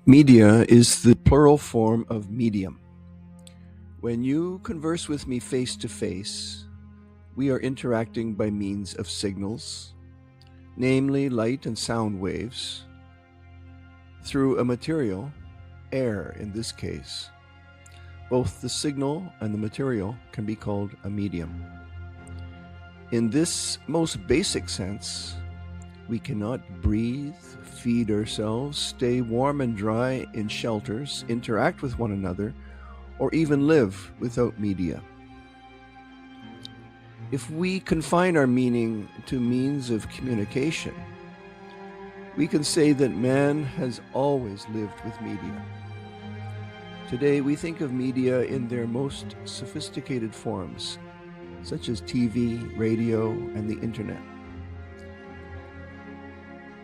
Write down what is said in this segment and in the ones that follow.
Media is the plural form of medium. When you converse with me face to face, we are interacting by means of signals, namely light and sound waves, through a material, air in this case. Both the signal and the material can be called a medium. In this most basic sense, we cannot breathe, feed ourselves, stay warm and dry in shelters, interact with one another, or even live without media. If we confine our meaning to means of communication, we can say that man has always lived with media. Today, we think of media in their most sophisticated forms, such as TV, radio, and the internet.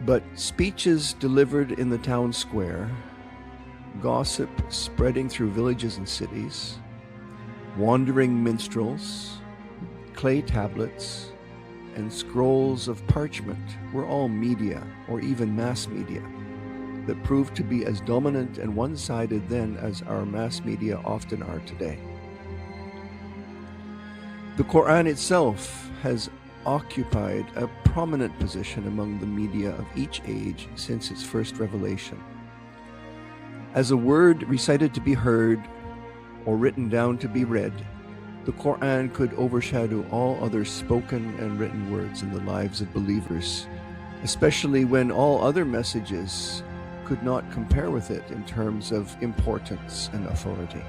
But speeches delivered in the town square, gossip spreading through villages and cities, wandering minstrels, clay tablets, and scrolls of parchment were all media, or even mass media, that proved to be as dominant and one-sided then as our mass media often are today. The Qur'an itself has occupied a prominent position among the media of each age since its first revelation. As a word recited to be heard or written down to be read, the Qur'an could overshadow all other spoken and written words in the lives of believers, especially when all other messages could not compare with it in terms of importance and authority.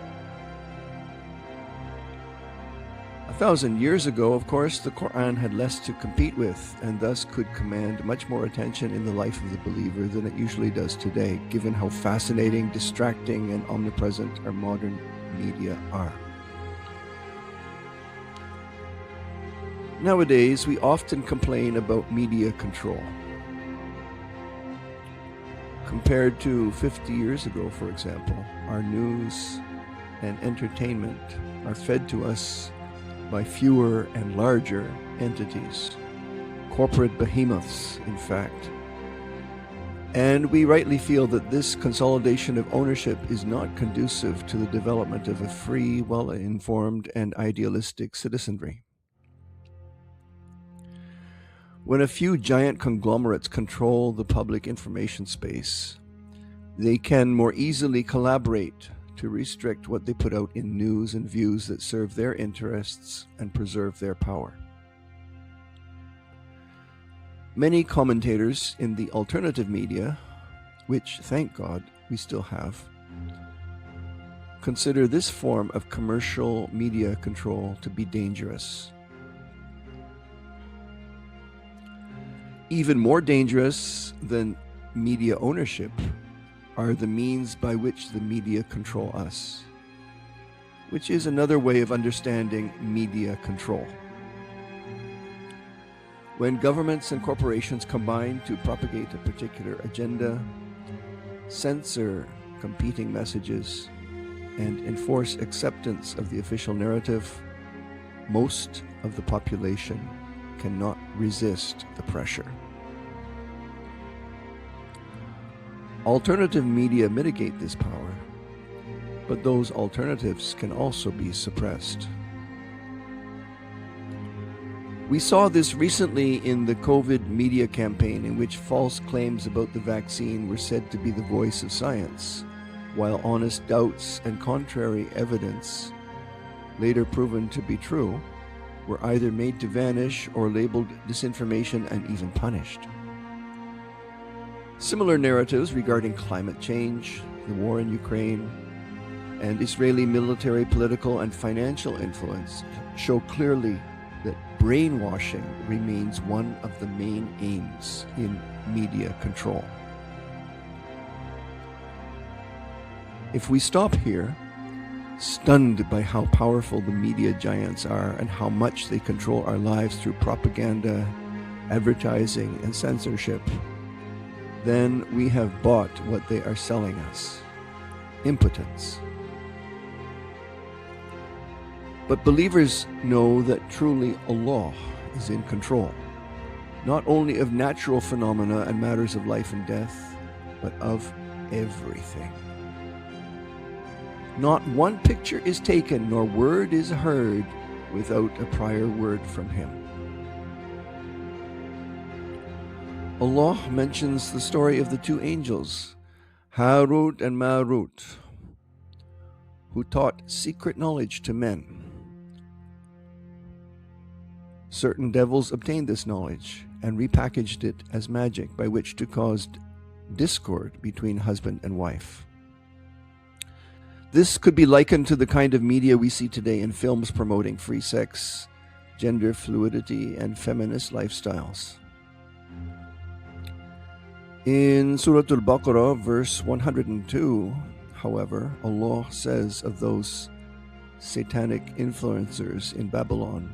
1,000 years ago, of course, the Qur'an had less to compete with and thus could command much more attention in the life of the believer than it usually does today, given how fascinating, distracting, and omnipresent our modern media are. Nowadays, we often complain about media control. Compared to 50 years ago, for example, our news and entertainment are fed to us by fewer and larger entities, corporate behemoths, in fact. And we rightly feel that this consolidation of ownership is not conducive to the development of a free, well-informed, and idealistic citizenry. When a few giant conglomerates control the public information space, they can more easily collaborate to restrict what they put out in news and views that serve their interests and preserve their power. Many commentators in the alternative media, which, thank God, we still have, consider this form of commercial media control to be dangerous. Even more dangerous than media ownership are the means by which the media control us, which is another way of understanding media control. When governments and corporations combine to propagate a particular agenda, censor competing messages, and enforce acceptance of the official narrative, most of the population cannot resist the pressure. Alternative media mitigate this power, but those alternatives can also be suppressed. We saw this recently in the COVID media campaign, in which false claims about the vaccine were said to be the voice of science, while honest doubts and contrary evidence, later proven to be true, were either made to vanish or labeled disinformation and even punished. Similar narratives regarding climate change, the war in Ukraine, and Israeli military, political, and financial influence show clearly that brainwashing remains one of the main aims in media control. If we stop here, stunned by how powerful the media giants are and how much they control our lives through propaganda, advertising, and censorship, then we have bought what they are selling us: impotence. But believers know that truly Allah is in control, not only of natural phenomena and matters of life and death, but of everything. Not one picture is taken, nor word is heard without a prior word from Him. Allah mentions the story of the two angels, Harut and Marut, who taught secret knowledge to men. Certain devils obtained this knowledge and repackaged it as magic by which to cause discord between husband and wife. This could be likened to the kind of media we see today in films promoting free sex, gender fluidity, and feminist lifestyles. In Surah Al-Baqarah, verse 102, however, Allah says of those satanic influencers in Babylon,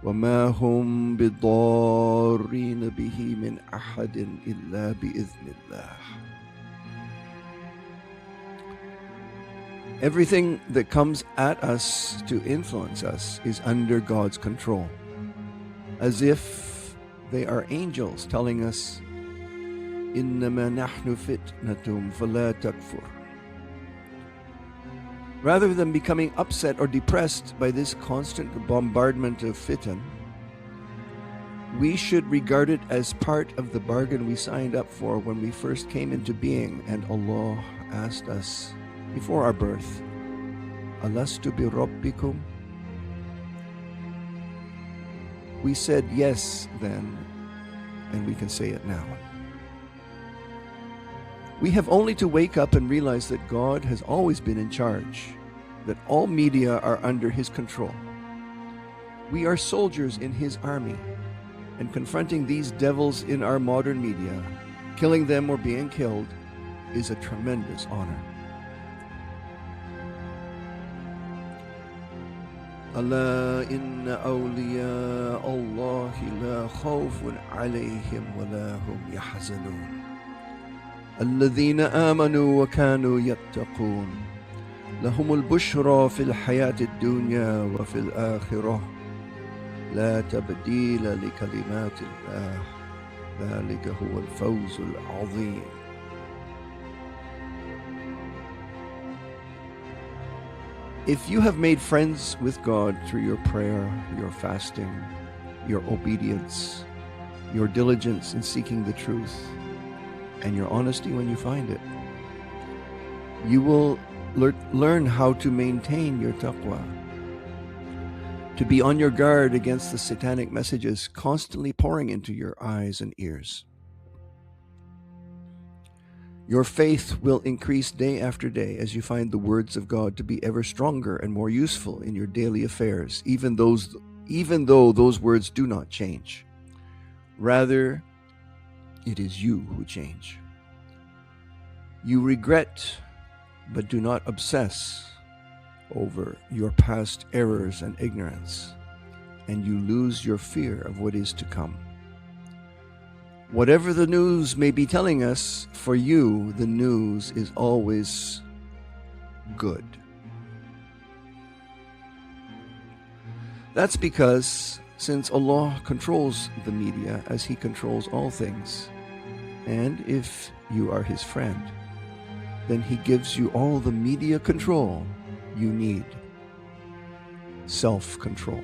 وَمَا هُمْ بِضَارِّينَ بِهِ مِنْ أَحَدٍ إِلَّا بِإِذْنِ اللَّهِ. Everything that comes at us to influence us is under God's control, as if they are angels telling us, إِنَّمَا نَحْنُ فِتْنَةٌ فَلَا تَكْفُرْ. Rather than becoming upset or depressed by this constant bombardment of fitan, we should regard it as part of the bargain we signed up for when we first came into being and Allah asked us before our birth, Alastu bi Rabbikum? We said yes then, and we can say it now. We have only to wake up and realize that God has always been in charge, that all media are under His control. We are soldiers in His army, and confronting these devils in our modern media, killing them or being killed, is a tremendous honor. ألا إن أولياء الله لا خوف عليهم ولا هم يحزنون الذين آمنوا وكانوا يتقون لهم البشرى في الحياة الدنيا وفي الآخرة لا تبديل لكلمات الله ذلك هو الفوز العظيم. If you have made friends with God through your prayer, your fasting, your obedience, your diligence in seeking the truth, and your honesty when you find it, you will learn how to maintain your taqwa, to be on your guard against the satanic messages constantly pouring into your eyes and ears. Your faith will increase day after day as you find the words of God to be ever stronger and more useful in your daily affairs, even though those words do not change. Rather, it is you who change. You regret, but do not obsess over your past errors and ignorance, and you lose your fear of what is to come. Whatever the news may be telling us, for you, the news is always good. That's because since Allah controls the media as He controls all things, and if you are His friend, then He gives you all the media control you need. Self-control.